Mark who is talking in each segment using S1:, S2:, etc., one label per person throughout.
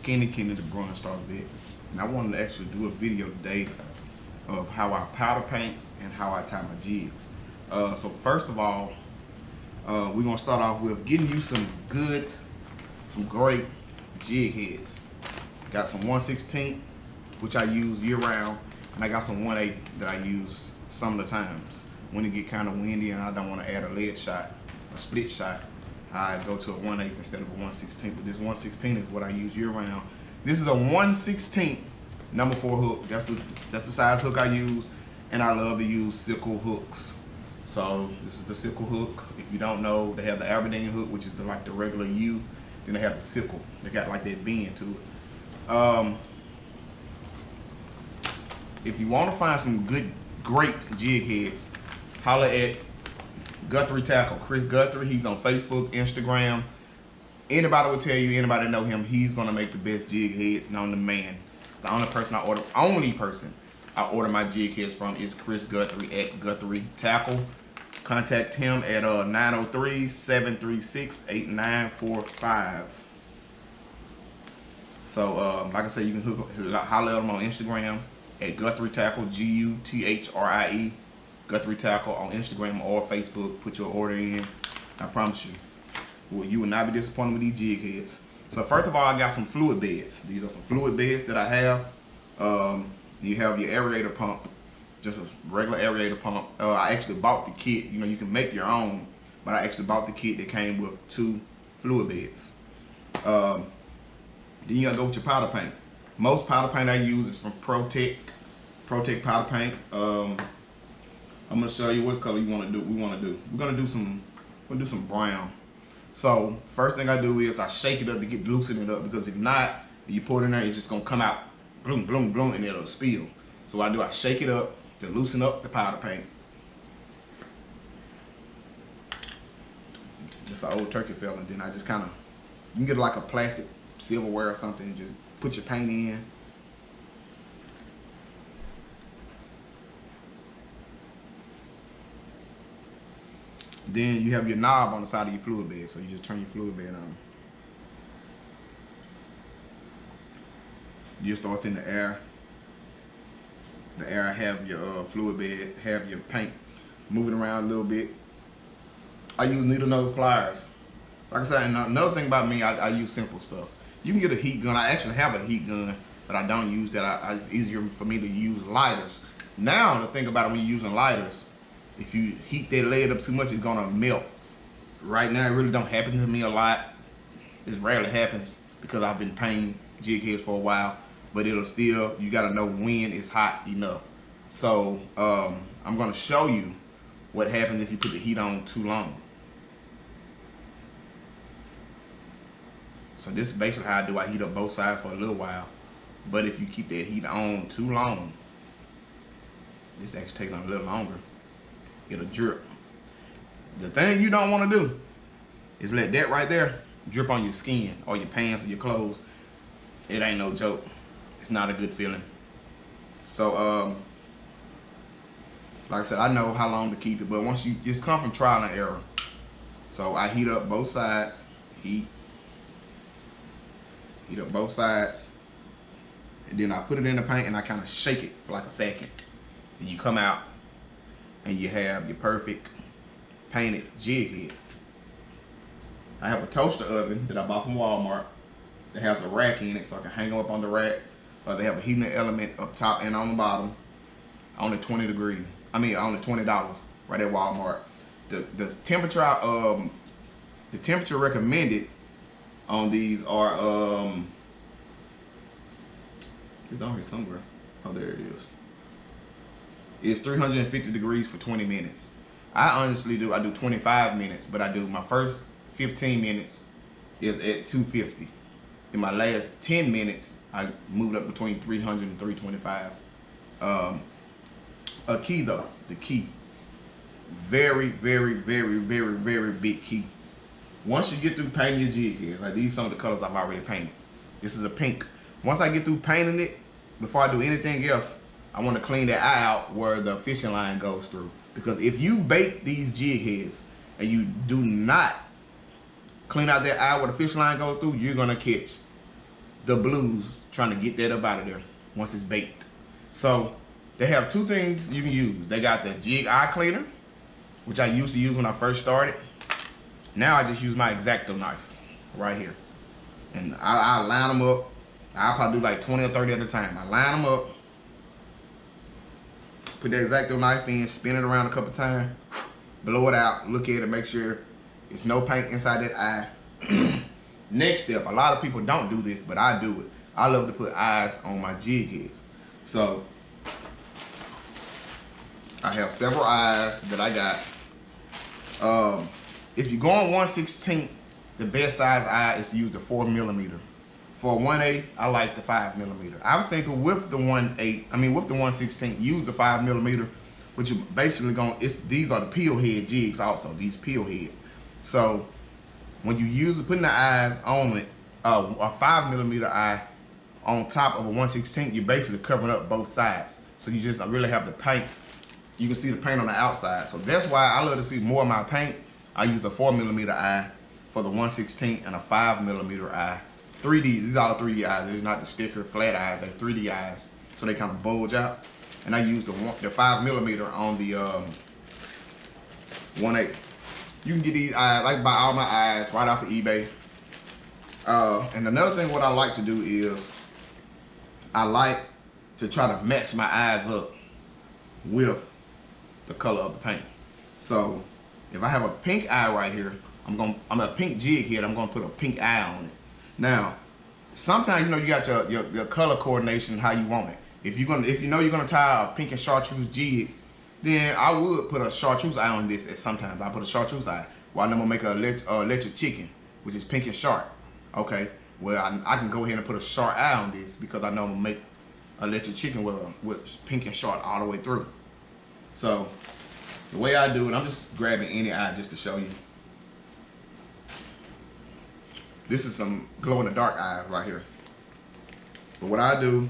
S1: Skinny Kenny the Growing Star Vet, and I wanted to actually do a video today of how I powder paint and how I tie my jigs. So first of all, we're gonna start off with getting you some great jig heads. Got some 1/16, which I use year round, and I got some 1/8 that I use some of the times when it get kind of windy and I don't want to add a lead shot, a split shot. I go to a 1/8 instead of a 1/16, but this 1/16 is what I use year round. This is a 1/16 number 4 hook. That's the size hook I use, and I love to use sickle hooks. So this is the sickle hook. If you don't know, they have the Aberdeen hook, which is like the regular U. Then they have the sickle. They got like that bend to it. If you want to find some great jig heads, holler at Guthrie Tackle, Chris Guthrie. He's on Facebook, Instagram. Anybody will tell you, anybody know him, he's gonna make the best jig heads known to man. The only person I order my jig heads from is Chris Guthrie at Guthrie Tackle. Contact him at 903-736-8945. So like I said, you can holler at him on Instagram at Guthrie Tackle, Guthrie, Guthrie Tackle on Instagram or Facebook. Put your order in. I promise you, you will not be disappointed with these jig heads. So first of all, I got some fluid beds. These are some fluid beds that I have. You have your aerator pump, just a regular aerator pump. I actually bought the kit. You know, you can make your own, but I actually bought the kit that came with 2 fluid beds. Then you gotta go with your powder paint. Most powder paint I use is from ProTech powder paint. I'm gonna show you what color we want to do. We're gonna do some brown. So first thing I do is I shake it up to loosen it up, because if not, you pour it in there, it's just gonna come out bloom, bloom, bloom, and it'll spill. So what I do, I shake it up to loosen up the powder paint. Just an old turkey fella, and then I just kind of, you can get like a plastic silverware or something, and just put your paint in. Then you have your knob on the side of your fluid bed, so you just turn your fluid bed on. You start in the air. The air have your fluid bed, have your paint moving around a little bit. I use needle nose pliers. Like I said, another thing about me, I use simple stuff. You can get a heat gun. I actually have a heat gun, but I don't use that. It's easier for me to use lighters. Now, the thing about it, when you're using lighters, if you heat that lead up too much, it's gonna melt. Right now, it really don't happen to me a lot. It rarely happens because I've been painting jig heads for a while, but it'll still, you gotta know when it's hot enough. So I'm gonna show you what happens if you put the heat on too long. So this is basically how I do. I heat up both sides for a little while, but if you keep that heat on too long, this actually taking a little longer, it'll drip. The thing you don't want to do is let that right there drip on your skin or your pants or your clothes. It ain't no joke. It's not a good feeling. So like I said, I know how long to keep it, but once you, it's come from trial and error. So I heat up both sides, heat up both sides, and then I put it in the paint and I kind of shake it for like a second. Then you come out and you have your perfect painted jig head. I have a toaster oven that I bought from Walmart that has a rack in it, so I can hang them up on the rack. They have a heating element up top and on the bottom. Only $20 right at Walmart. The temperature recommended on these are it's on here somewhere. Oh, there it is. It's 350 degrees for 20 minutes. I honestly do 25 minutes, but I do my first 15 minutes is at 250. Then my last 10 minutes, I moved up between 300 and 325. A key though, the key. Very, very, very, very, very big key. Once you get through painting your jig heads, like these are some of the colors I've already painted. This is a pink. Once I get through painting it, before I do anything else, I want to clean that eye out where the fishing line goes through. Because if you bake these jig heads and you do not clean out that eye where the fishing line goes through, you're gonna catch the blues, trying to get that up out of there once it's baked. So they have two things you can use. They got the jig eye cleaner, which I used to use when I first started. Now I just use my X-Acto knife right here. And I line them up. I'll probably do like 20 or 30 at a time. I line them up, put the X-Acto knife in, spin it around a couple times, blow it out, look at it, make sure there's no paint inside that eye. Next step, a lot of people don't do this, but I do it. I love to put eyes on my jig heads. So I have several eyes that I got. If you're going 1/16, the best size eye is to use the 4mm. For 1/8, I like the 5mm. I was thinking with the 1/8, with the 1/16, use the 5mm, which you basically these are the peel head jigs also, these peel head. So when you putting the eyes on it, a 5mm eye on top of a 1/16, you're basically covering up both sides. So you just really have to paint. You can see the paint on the outside. So that's why I love to see more of my paint. I use a 4mm eye for the 1/16 and a 5mm eye. 3D, these are all 3D eyes. They're not the sticker flat eyes, they're 3D eyes. So they kind of bulge out. And I use the 5mm on the 1/8. You can get these eyes, I buy all my eyes right off of eBay. And another thing what I like to do is, I like to try to match my eyes up with the color of the paint. So if I have a pink eye right here, I'm a pink jig head, I'm gonna put a pink eye on it. Now, sometimes you got your color coordination how you want it. If you know you're gonna tie a pink and chartreuse jig, then I would put a chartreuse eye on this. Sometimes I put a chartreuse eye. Well, I'm gonna make a electric chicken, which is pink and sharp. Okay, well I can go ahead and put a sharp eye on this because I know I'm gonna make electric chicken with pink and sharp all the way through. So the way I do it, I'm just grabbing any eye just to show you. This is some glow in the dark eyes right here. But what I do,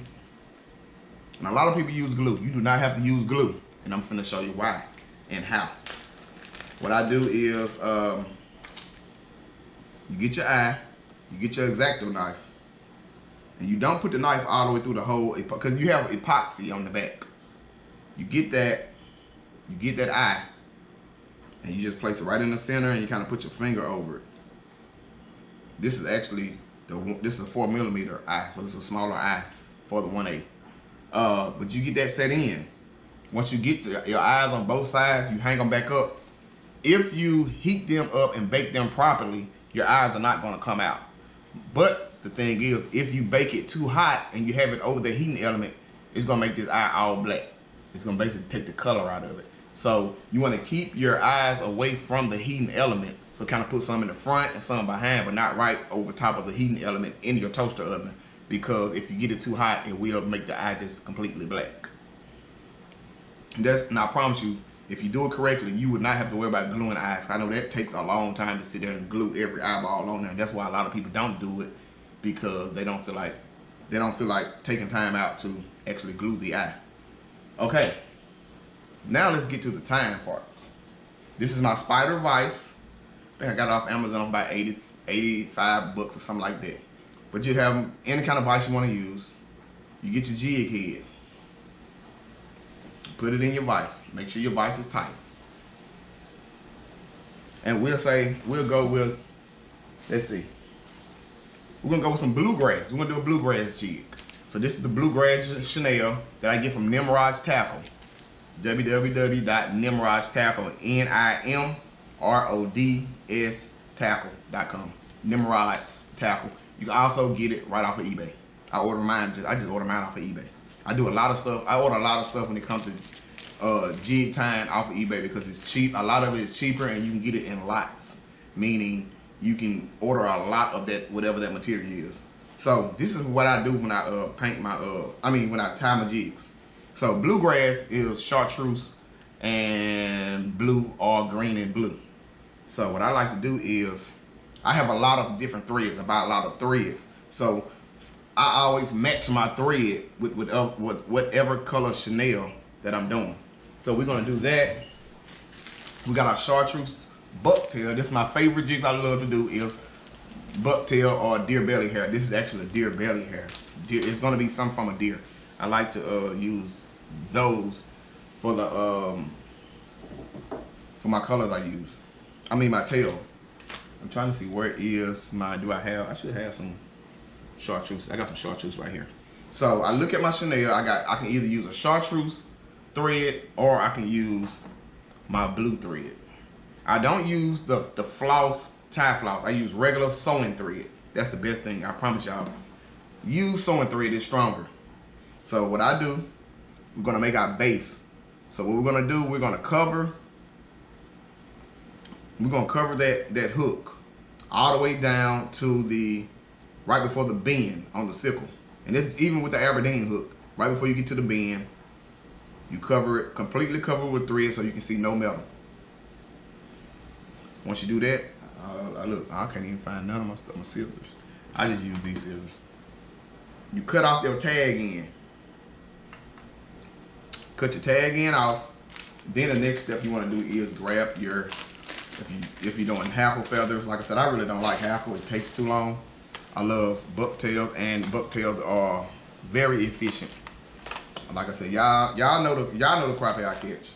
S1: and a lot of people use glue, you do not have to use glue. And I'm finna show you why and how. What I do is, you get your eye, you get your X-Acto knife, and you don't put the knife all the way through the hole, because you have epoxy on the back. You get that eye, and you just place it right in the center, and you kind of put your finger over it. This is actually this is a 4mm eye, so this is a smaller eye for the 1/8. But you get that set in. Once you get your eyes on both sides, you hang them back up. If you heat them up and bake them properly, your eyes are not going to come out. But the thing is, if you bake it too hot and you have it over the heating element, it's going to make this eye all black. It's going to basically take the color out of it. So you want to keep your eyes away from the heating element. So kind of put some in the front and some behind, but not right over top of the heating element in your toaster oven. Because if you get it too hot, it will make the eye just completely black. And I promise you, if you do it correctly, you would not have to worry about gluing eyes. I know that takes a long time to sit there and glue every eyeball on there. And that's why a lot of people don't do it, because they don't feel like taking time out to actually glue the eye. Okay. Now let's get to the time part. This is my spider vise. I think I got it off Amazon for about 85 bucks or something like that. But you have any kind of vise you want to use. You get your jig head. Put it in your vise. Make sure your vise is tight. And we'll go with, let's see. We're gonna go with some bluegrass. We're gonna do a bluegrass jig. So this is the bluegrass chenille that I get from Nimrod's Tackle. www.nimrod's tackle, NIMRODS tackle.com. Nimrod's Tackle. You can also get it right off of eBay. I just order mine off of eBay. I do a lot of stuff. I order a lot of stuff when it comes to jig tying off of eBay because it's cheap. A lot of it is cheaper and you can get it in lots. Meaning you can order a lot of that, whatever that material is. So this is what I do when I when I tie my jigs. So bluegrass is chartreuse and blue or green and blue. So what I like to do is, I have a lot of different threads. I buy a lot of threads. So I always match my thread with whatever color chenille that I'm doing. So we're gonna do that. We got our chartreuse bucktail. This is my favorite jigs I love to do is bucktail or deer belly hair. This is actually a deer belly hair. It's gonna be something from a deer. I like to use those for the for my colors I use. I mean my tail. I'm trying to see where it is my, I should have some chartreuse. I got some chartreuse right here. So I look at my Chanel, I can either use a chartreuse thread or I can use my blue thread. I don't use the floss, tie floss. I use regular sewing thread. That's the best thing, I promise y'all. Use sewing thread, it's stronger. So what I do, we're gonna make our base. So what we're gonna do, we're gonna cover that hook all the way down to the, right before the bend on the sickle. And this even with the Aberdeen hook, right before you get to the bend, you cover it, completely cover it with thread so you can see no metal. Once you do that, look, I can't even find none of my stuff, my scissors. I just use these scissors. You cut off your tag end. Cut your tag end off. Then the next step you want to do is grab your, if you're doing hackle feathers, like I said, I really don't like hackle. It takes too long. I love bucktails, and bucktails are very efficient. Like I said, y'all know the crappie I catch,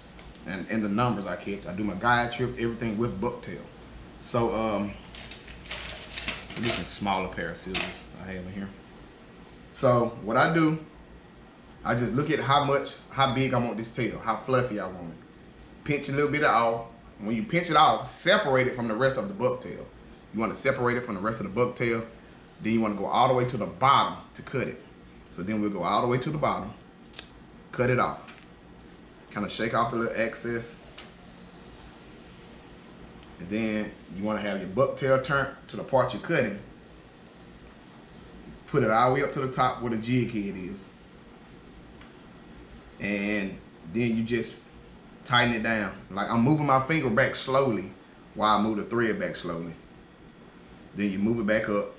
S1: and the numbers I catch. I do my guide trip, everything with bucktail. So this is a smaller pair of scissors I have in here. So what I do, I just look at how big I want this tail, how fluffy I want it. Pinch a little bit off. When you pinch it off, separate it from the rest of the bucktail. You want to separate it from the rest of the bucktail. Then you want to go all the way to the bottom to cut it. So then we'll go all the way to the bottom, cut it off. Kind of shake off the little excess. And then you want to have your bucktail turned to the part you're cutting. Put it all the way up to the top where the jig head is. And then you just tighten it down. Like I'm moving my finger back slowly while I move the thread back slowly. Then you move it back up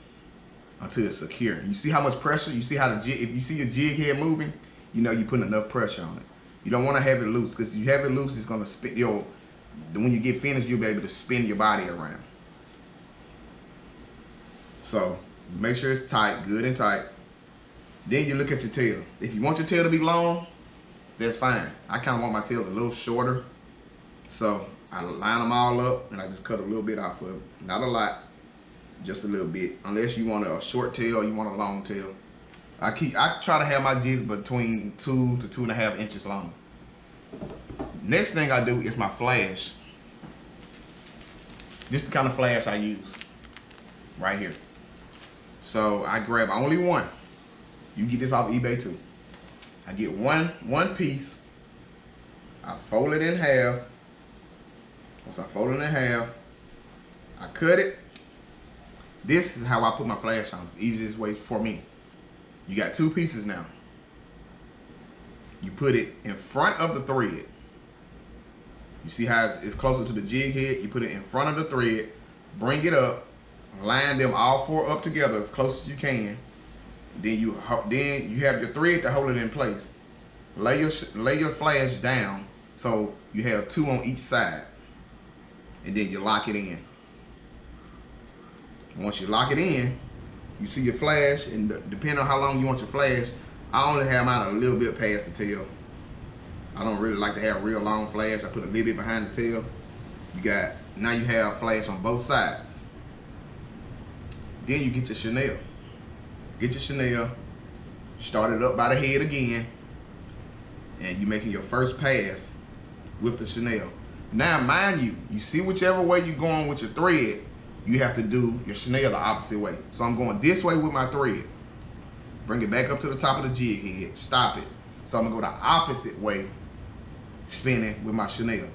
S1: until it's secure. You see how much pressure? You see how the jig, if you see your jig head moving, you know you're putting enough pressure on it. You don't want to have it loose, because if you have it loose, it's gonna spin when you get finished, you'll be able to spin your body around. So make sure it's tight, good and tight. Then you look at your tail. If you want your tail to be long, that's fine. I kind of want my tails a little shorter. So I line them all up and I just cut a little bit off of it. Not a lot, just a little bit. Unless you want a short tail or you want a long tail. I try to have my jigs between 2 to 2.5 inches long. Next thing I do is my flash. This is the kind of flash I use right here. So I grab only one. You can get this off eBay too. I get one piece. I fold it in half. Once I fold it in half, I cut it. This is how I put my flash on. The easiest way for me. You got 2 pieces now. You put it in front of the thread. You see how it's closer to the jig head? You put it in front of the thread, bring it up, line them all 4 up together as close as you can. Then you have your thread to hold it in place. Lay your flash down so you have 2 on each side, and then you lock it in. Once you lock it in, you see your flash, and depending on how long you want your flash, I only have mine a little bit past the tail. I don't really like to have a real long flash. I put a little bit behind the tail. Now you have flash on both sides. Then you get your Chanel. Get your Chanel, start it up by the head again, and you're making your first pass with the Chanel. Now, mind you, you see whichever way you're going with your thread, you have to do your Chanel the opposite way. So I'm going this way with my thread. Bring it back up to the top of the jig head, stop it. So I'm gonna go the opposite way, spinning with my Chanel.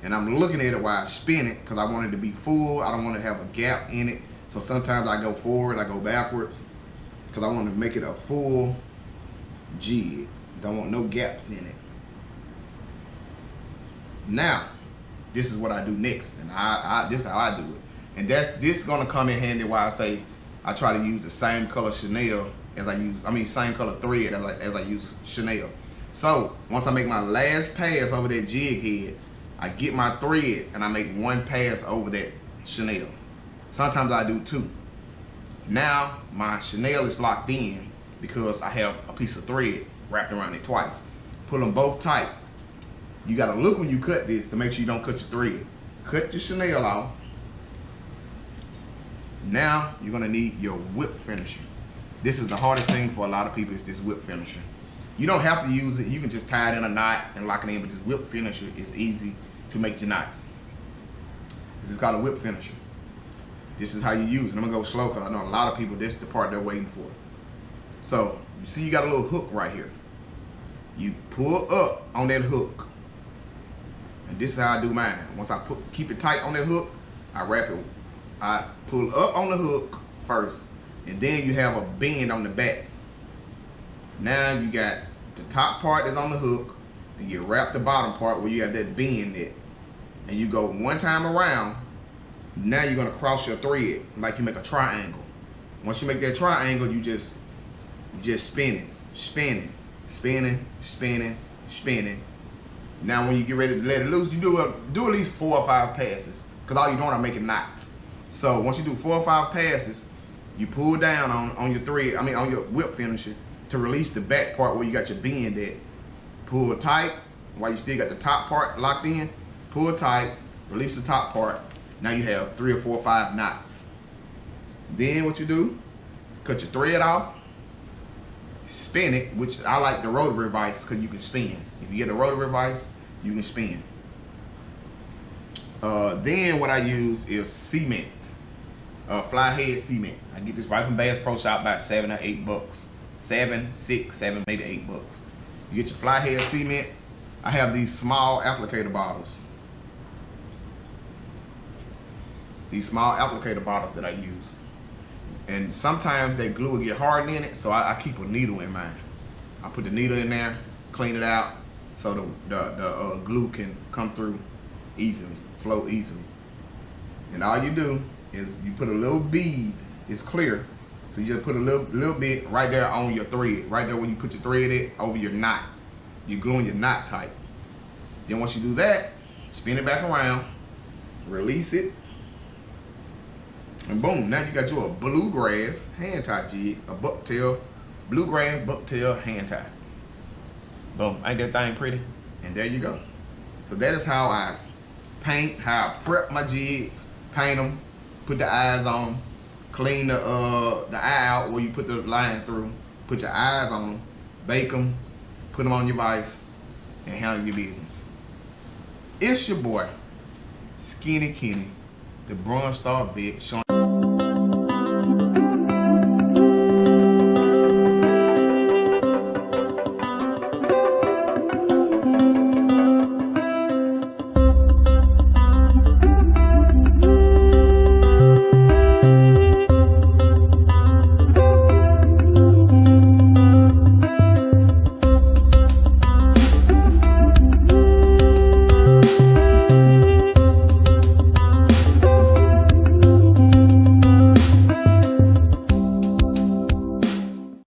S1: And I'm looking at it while I spin it, because I want it to be full. I don't want to have a gap in it. So sometimes I go forward, I go backwards, because I want to make it a full jig. Don't want no gaps in it. Now, this is what I do next, and this is how I do it. And this is gonna come in handy while I say I try to use the same color Chanel as same color thread as I use Chanel. So once I make my last pass over that jig head, I get my thread and I make 1 pass over that Chanel. Sometimes I do 2. Now my chenille is locked in because I have a piece of thread wrapped around it twice. Pull them both tight. You gotta look when you cut this to make sure you don't cut your thread. Cut your chenille off. Now you're gonna need your whip finisher. This is the hardest thing for a lot of people, is this whip finisher. You don't have to use it. You can just tie it in a knot and lock it in, but this whip finisher is easy to make your knots. This is called a whip finisher. This is how you use it. I'm gonna go slow because I know a lot of people, this is the part they're waiting for. So, you see you got a little hook right here. You pull up on that hook. And this is how I do mine. Once I keep it tight on that hook, I wrap it. I pull up on the hook first, and then you have a bend on the back. Now you got the top part that's on the hook, and you wrap the bottom part where you have that bend there. And you go one time around. Now you're gonna cross your thread like you make a triangle. Once you make that triangle, you just spin it, spinning, spinning, spinning, spinning. Now when you get ready to let it loose, you do at least 4 or 5 passes, because all you're doing are making knots. So once you do 4 or 5 passes, you pull down on your thread, on your whip finisher, to release the back part where you got your bend at. Pull tight while you still got the top part locked in. Pull tight, release the top part. Now you have 3 or 4 or 5 knots. Then what you do, cut your thread off, spin it, which I like the rotary vise because you can spin. If you get a rotary vise, you can spin. Then what I use is cement, fly head cement. I get this right from Bass Pro Shop by $7 or $8. 7, 6, 7, maybe $8. You get your fly head cement. I have these small applicator bottles. These small applicator bottles that I use. And sometimes that glue will get hard in it, so I keep a needle in mine. I put the needle in there, clean it out, so the glue can come through easily, flow easily. And all you do is you put a little bead, it's clear, so you just put a little bit right there on your thread, right there where you put your thread at, over your knot. You're gluing your knot tight. Then once you do that, spin it back around, release it, and boom, now you got your bluegrass hand tie jig, a bucktail, bluegrass bucktail hand tie. Boom, ain't that thing pretty? And there you go. So that is how I paint, how I prep my jigs, paint them, put the eyes on them, clean the eye out where you put the line through, put your eyes on them, bake them, put them on your vise, and handle your business. It's your boy, Skinny Kenny, the Bronze Star Vet, showing